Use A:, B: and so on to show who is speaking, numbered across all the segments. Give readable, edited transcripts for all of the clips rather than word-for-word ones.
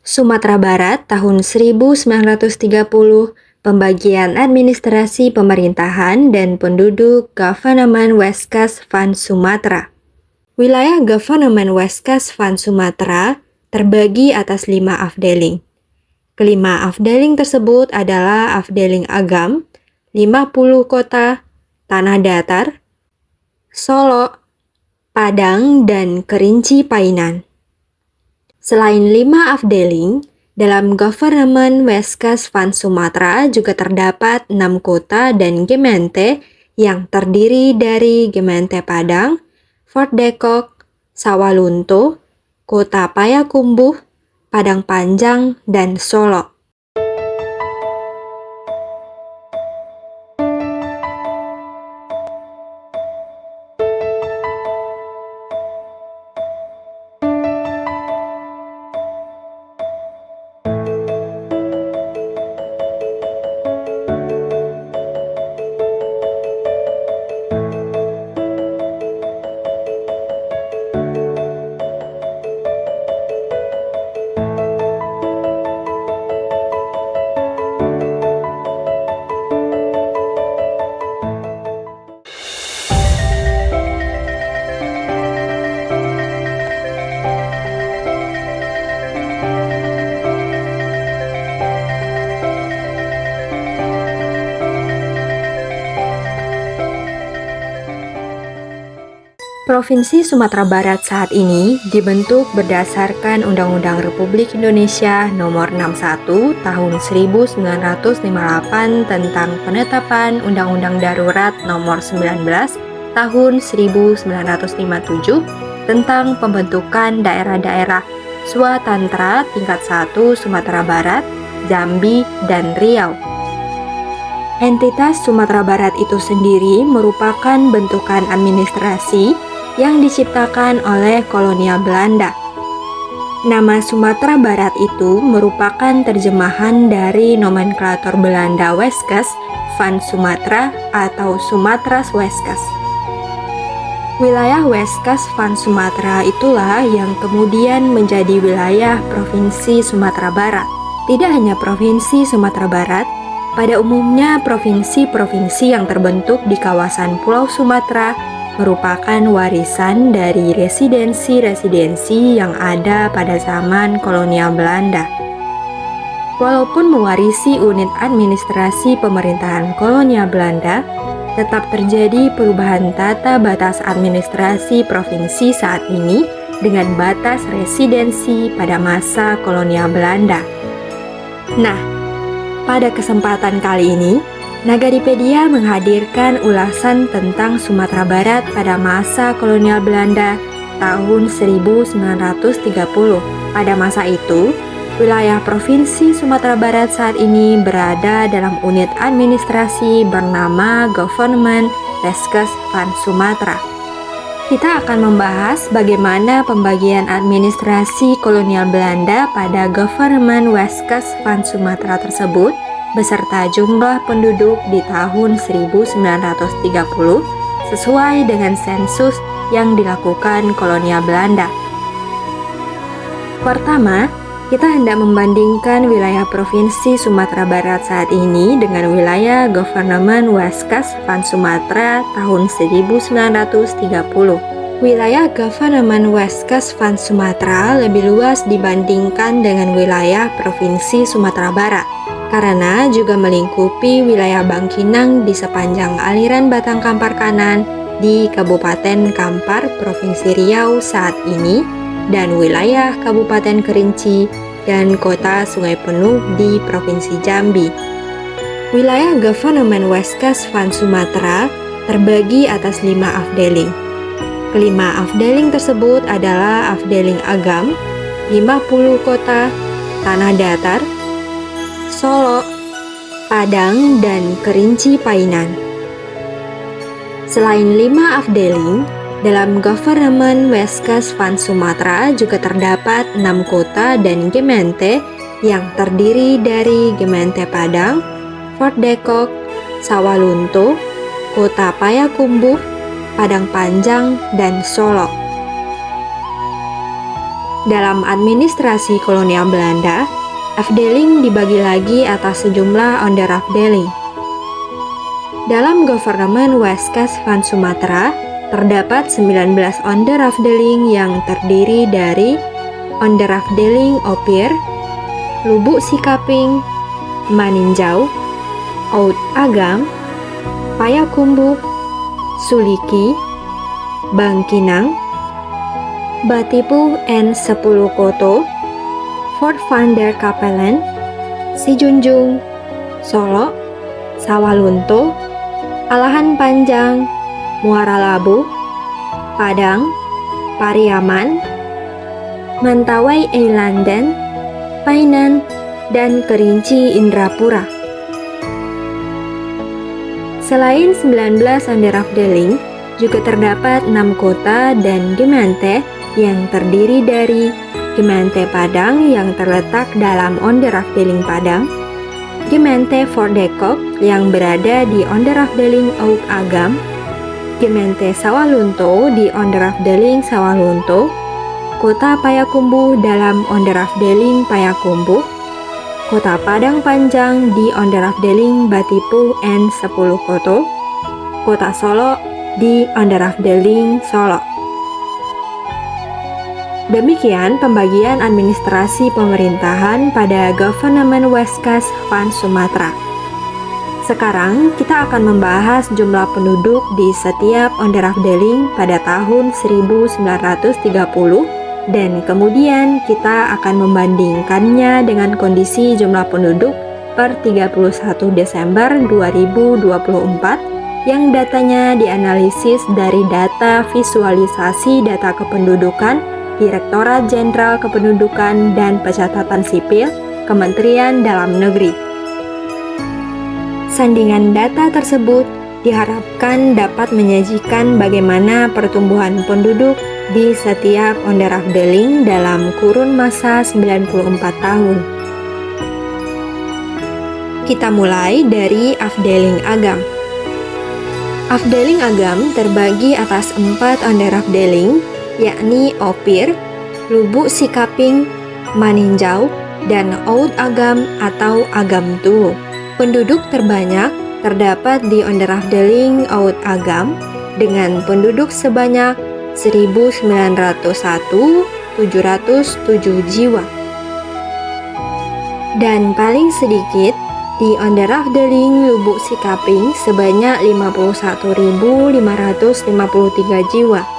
A: Sumatera Barat tahun 1930, pembagian administrasi pemerintahan dan penduduk Government Westkes van Sumatera. Wilayah Government Westkes van Sumatera terbagi atas 5 afdeling. Kelima afdeling tersebut adalah Afdeling Agam, 50 kota, Tanah Datar, Solo, Padang, dan Kerinci Painan. Selain 5 afdeling, dalam Government Westkes van Sumatera juga terdapat 6 kota dan gemeente yang terdiri dari Gemeente Padang, Fort Depok, Sawalunto, Kota Payakumbuh, Padang Panjang, dan Solo. Provinsi Sumatera Barat saat ini dibentuk berdasarkan Undang-Undang Republik Indonesia Nomor 61 Tahun 1958 tentang penetapan Undang-Undang Darurat Nomor 19 Tahun 1957 tentang pembentukan daerah-daerah Swatantra tingkat 1 Sumatera Barat, Jambi, dan Riau. Entitas Sumatera Barat itu sendiri merupakan bentukan administrasi yang diciptakan oleh kolonial Belanda. Nama Sumatera Barat itu merupakan terjemahan dari nomenklatur Belanda Westkes van Sumatera atau Sumatra's Westkes. Wilayah Westkes van Sumatera itulah yang kemudian menjadi wilayah Provinsi Sumatera Barat. Tidak hanya Provinsi Sumatera Barat, pada umumnya provinsi-provinsi yang terbentuk di kawasan Pulau Sumatera merupakan warisan dari residensi-residensi yang ada pada zaman kolonial Belanda. Walaupun mewarisi unit administrasi pemerintahan kolonial Belanda, tetap terjadi perubahan tata batas administrasi provinsi saat ini dengan batas residensi pada masa kolonial Belanda. Nah, pada kesempatan kali ini, Nagaripedia menghadirkan ulasan tentang Sumatera Barat pada masa kolonial Belanda tahun 1930. Pada masa itu, wilayah Provinsi Sumatera Barat saat ini berada dalam unit administrasi bernama Government Westkes van Sumatera. Kita akan membahas bagaimana pembagian administrasi kolonial Belanda pada Government Westkes van Sumatera tersebut beserta jumlah penduduk di tahun 1930 sesuai dengan sensus yang dilakukan kolonial Belanda. Pertama, kita hendak membandingkan wilayah Provinsi Sumatera Barat saat ini dengan wilayah Government Westkes van Sumatera tahun 1930. Wilayah Government Westkes van Sumatera lebih luas dibandingkan dengan wilayah Provinsi Sumatera Barat, karena juga melingkupi wilayah Bangkinang di sepanjang aliran Batang Kampar kanan di Kabupaten Kampar, Provinsi Riau saat ini, dan wilayah Kabupaten Kerinci dan Kota Sungai Penuh di Provinsi Jambi. Wilayah Government Westkes van Sumatera terbagi atas 5 afdeling. Kelima afdeling tersebut adalah Afdeling Agam, 50 kota, Tanah Datar, Solo, Padang, dan Kerinci Painan. Selain 5 afdeling, dalam Government Westkes van Sumatera juga terdapat 6 kota dan gemeente yang terdiri dari Gemeente Padang, Fort Depok, Sawalunto, Kota Payakumbuh, Padang Panjang, dan Solo. Dalam administrasi kolonial Belanda, afdeling dibagi lagi atas sejumlah onderafdeling. Dalam Government Westkust van Sumatera, terdapat 19 onderafdeling yang terdiri dari onderafdeling Opier, Lubuk Sikaping, Maninjau, Oud Agam, Payakumbuh, Suliki, Bangkinang, Batipu N 10 Koto, Fort van der Kapellen, Sijunjung, Solo, Sawalunto, Alahan Panjang, Muara Labu, Padang, Pariaman, Mentawai Eilanden, Painan, dan Kerinci Indrapura. Selain 19 onderafdeling, juga terdapat 6 kota dan gemeente yang terdiri dari Gemeente Padang yang terletak dalam onderafdeling Padang, Gemeente Fort de Kock yang berada di onderafdeling Oud Agam, Gemeente Sawalunto di onderafdeling Sawalunto, Kota Payakumbuh dalam onderafdeling Payakumbuh, Kota Padang Panjang di onderafdeling Batipu N 10 Koto, Kota Solo di onderafdeling Solo. Demikian pembagian administrasi pemerintahan pada Government Westkust van Sumatera. Sekarang kita akan membahas jumlah penduduk di setiap onderafdeling pada tahun 1930 dan kemudian kita akan membandingkannya dengan kondisi jumlah penduduk per 31 Desember 2024 yang datanya dianalisis dari data visualisasi data kependudukan Direktorat Jenderal Kependudukan dan Pencatatan Sipil Kementerian Dalam Negeri. Sandingan data tersebut diharapkan dapat menyajikan bagaimana pertumbuhan penduduk di setiap onderafdeling dalam kurun masa 94 tahun. Kita mulai dari afdeling Agam. Afdeling Agam terbagi atas 4 onderafdeling, yakni Opier, Lubuk Sikaping, Maninjau, dan Oud Agam atau Agam Tuo. Penduduk terbanyak terdapat di onderafdeling Oud Agam dengan penduduk sebanyak 1901.707 jiwa. Dan paling sedikit di onderafdeling Lubuk Sikaping sebanyak 51.553 jiwa.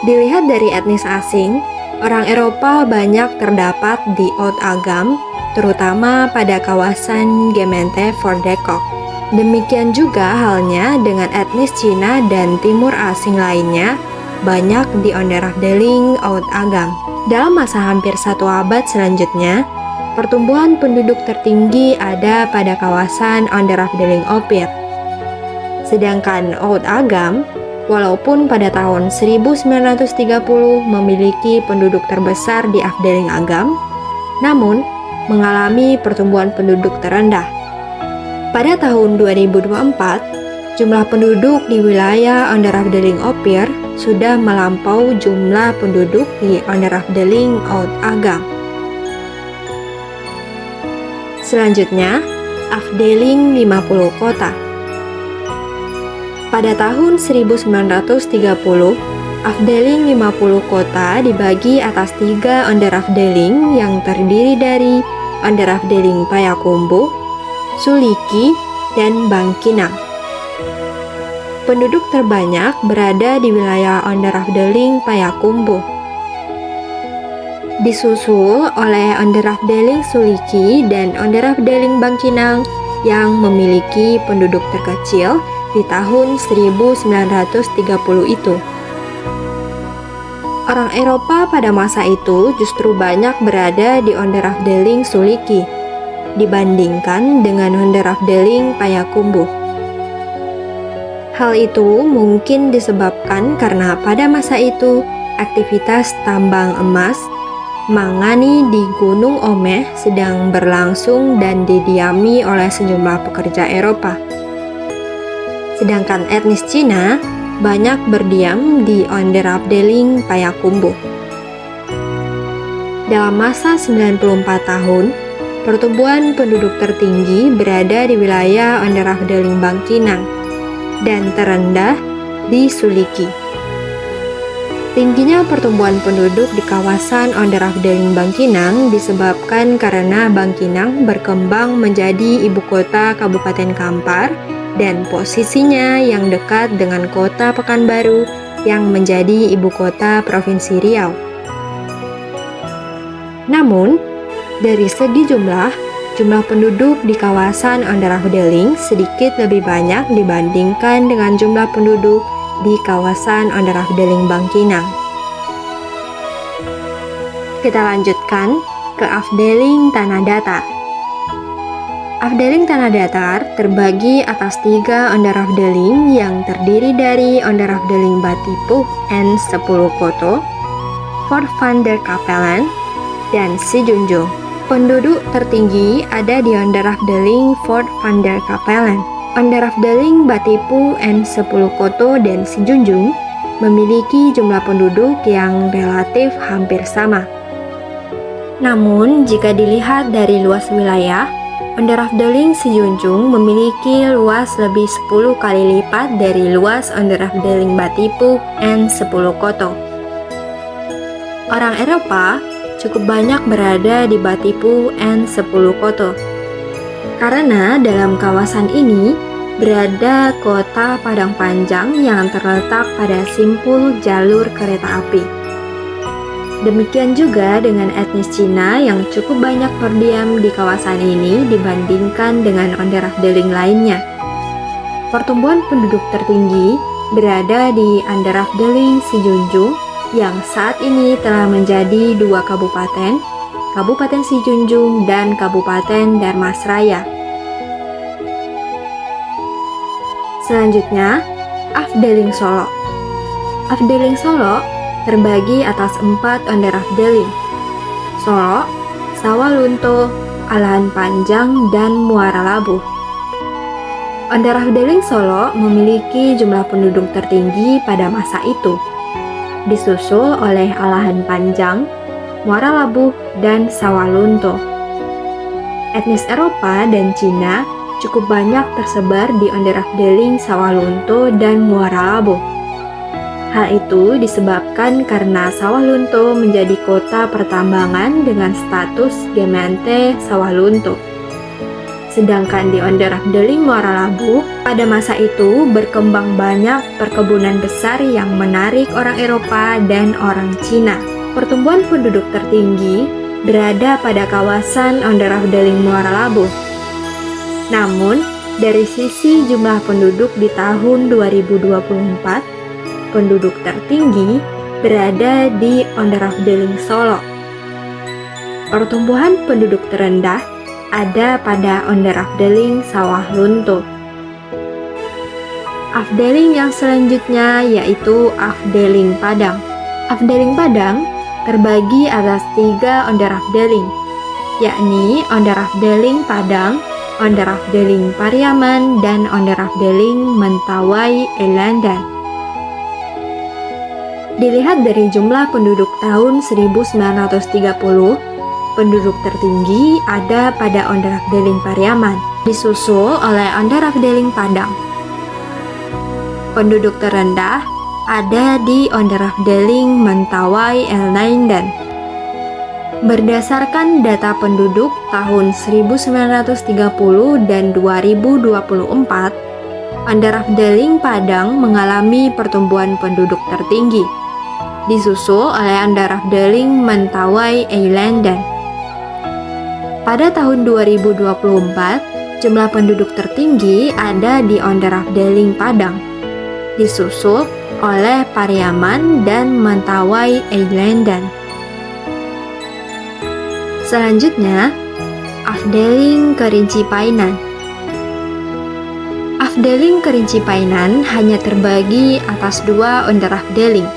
A: Dilihat dari etnis asing, orang Eropa banyak terdapat di Oud Agam, terutama pada kawasan Gemeente Fort de Kock. Demikian juga halnya dengan etnis Cina dan Timur Asing lainnya, banyak di onderafdeling Oud Agam. Dalam masa hampir 1 abad selanjutnya, pertumbuhan penduduk tertinggi ada pada kawasan onderafdeling Opier. Sedangkan Oud Agam, walaupun pada tahun 1930 memiliki penduduk terbesar di afdeling Agam, namun mengalami pertumbuhan penduduk terendah. Pada tahun 2024, jumlah penduduk di wilayah onderafdeling Opier sudah melampaui jumlah penduduk di onderafdeling Oud Agam. Selanjutnya, afdeling 50 kota. Pada tahun 1930, afdeling 50 kota dibagi atas 3 onderafdeling yang terdiri dari onderafdeling Payakumbuh, Suliki, dan Bangkinang. Penduduk terbanyak berada di wilayah onderafdeling Payakumbuh, disusul oleh onderafdeling Suliki dan onderafdeling Bangkinang yang memiliki penduduk terkecil di tahun 1930 itu. Orang Eropa pada masa itu justru banyak berada di onderafdeling Suliki dibandingkan dengan onderafdeling Payakumbuh. Hal itu mungkin disebabkan karena pada masa itu aktivitas tambang emas mangani di Gunung Omeh sedang berlangsung dan didiami oleh sejumlah pekerja Eropa. Sedangkan etnis Cina banyak berdiam di onderafdeling Payakumbuh. Dalam masa 94 tahun, pertumbuhan penduduk tertinggi berada di wilayah Onderafdeling Bangkinang dan terendah di Suliki. Tingginya pertumbuhan penduduk di kawasan Onderafdeling Bangkinang disebabkan karena Bangkinang berkembang menjadi ibu kota Kabupaten Kampar dan posisinya yang dekat dengan kota Pekanbaru yang menjadi ibu kota Provinsi Riau. Namun, dari segi jumlah penduduk di kawasan Onderafdeling sedikit lebih banyak dibandingkan dengan jumlah penduduk di kawasan Onderafdeling Bangkinang. Kita lanjutkan ke Afdeling Tanah Datar. Afdeling Tanah Datar terbagi atas 3 Onderafdeling yang terdiri dari Onderafdeling Batipuh en 10 Koto, Fort van der Capellen, dan Sijunjung. Penduduk tertinggi ada di Onderafdeling Fort van der Capellen. Onderafdeling Batipuh en 10 Koto dan Sijunjung memiliki jumlah penduduk yang relatif hampir sama. Namun, jika dilihat dari luas wilayah, Onderafdeling Sijunjung memiliki luas lebih 10 kali lipat dari luas Onderafdeling Batipuh en 10 Koto. Orang Eropa cukup banyak berada di Batipuh en 10 Koto. Karena dalam kawasan ini berada kota Padang Panjang yang terletak pada simpul jalur kereta api. Demikian juga dengan etnis Cina yang cukup banyak berdiam di kawasan ini dibandingkan dengan Onderafdeling lainnya. Pertumbuhan penduduk tertinggi berada di Onderafdeling Sijunjung yang saat ini telah menjadi 2 kabupaten, Kabupaten Sijunjung dan Kabupaten Darmasraya. Selanjutnya, Afdeling Solo. Afdeling Solo terbagi atas 4 Onderafdeling: Solo, Sawalunto, Alahan Panjang, dan Muara Labuh. Onderafdeling Solo memiliki jumlah penduduk tertinggi pada masa itu, disusul oleh Alahan Panjang, Muara Labuh, dan Sawalunto. Etnis Eropa dan Cina cukup banyak tersebar di Onderafdeling Sawalunto dan Muara Labuh. Hal itu disebabkan karena Sawalunto menjadi kota pertambangan dengan status Gemeente Sawalunto. Sedangkan di Onderafdeling Muara Labuh, pada masa itu berkembang banyak perkebunan besar yang menarik orang Eropa dan orang Cina. Pertumbuhan penduduk tertinggi berada pada kawasan Onderafdeling Muara Labuh. Namun, dari sisi jumlah penduduk di tahun 2024, penduduk tertinggi berada di Onderafdeling Solo. Pertumbuhan penduduk terendah ada pada Onderafdeling Sawalunto. Afdeling yang selanjutnya yaitu Afdeling Padang. Afdeling Padang terbagi atas 3 Onderafdeling, yakni Onderafdeling Padang, Onderafdeling Pariaman, dan Onderafdeling Mentawai Elandan. Dilihat dari jumlah penduduk tahun 1930, penduduk tertinggi ada pada Onderafdeling Pariaman, disusul oleh Onderafdeling Padang. Penduduk terendah ada di Onderafdeling Mentawai Elandan. Berdasarkan data penduduk tahun 1930 dan 2024, Onderafdeling Padang mengalami pertumbuhan penduduk tertinggi, disusul oleh Onderafdeling Mentawai Elandan. Pada tahun 2024, jumlah penduduk tertinggi ada di Onderafdeling Padang, disusul oleh Pariaman dan Mentawai Elandan. Selanjutnya, Afdeling Kerinci Painan. Afdeling Kerinci Painan hanya terbagi atas 2 Onderafdeling,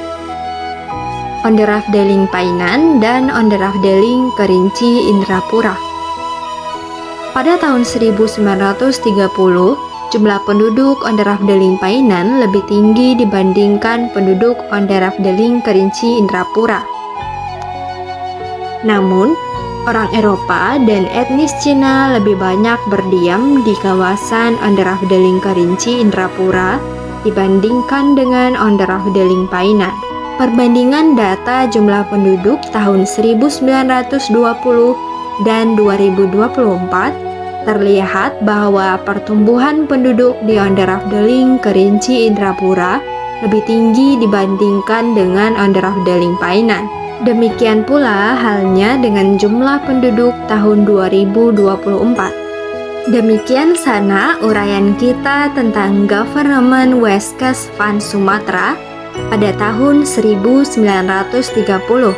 A: Onderafdeling Painan dan Onderafdeling Kerinci Indrapura. Pada tahun 1930, jumlah penduduk Onderafdeling Painan lebih tinggi dibandingkan penduduk Onderafdeling Kerinci Indrapura. Namun, orang Eropa dan etnis Cina lebih banyak berdiam di kawasan Onderafdeling Kerinci Indrapura dibandingkan dengan Onderafdeling Painan. Perbandingan data jumlah penduduk tahun 1920 dan 2024 terlihat bahwa pertumbuhan penduduk di Onderafdeling Kerinci Indrapura lebih tinggi dibandingkan dengan Onderafdeling Painan. Demikian pula halnya dengan jumlah penduduk tahun 2024. Demikian sana uraian kita tentang Government Westkes van Sumatera pada tahun 1930.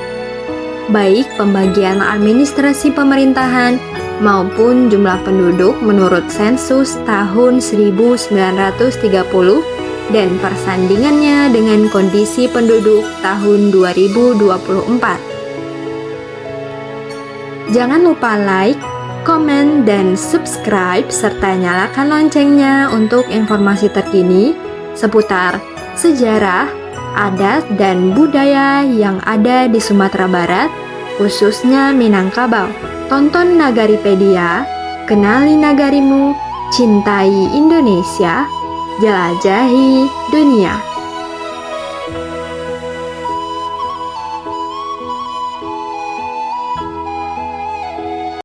A: Baik pembagian administrasi pemerintahan maupun jumlah penduduk menurut sensus tahun 1930 dan persandingannya dengan kondisi penduduk tahun 2024. Jangan lupa like, komen, dan subscribe serta nyalakan loncengnya untuk informasi terkini seputar sejarah, adat, dan budaya yang ada di Sumatera Barat, khususnya Minangkabau. Tonton Nagaripedia, kenali nagarimu, cintai Indonesia, jelajahi dunia.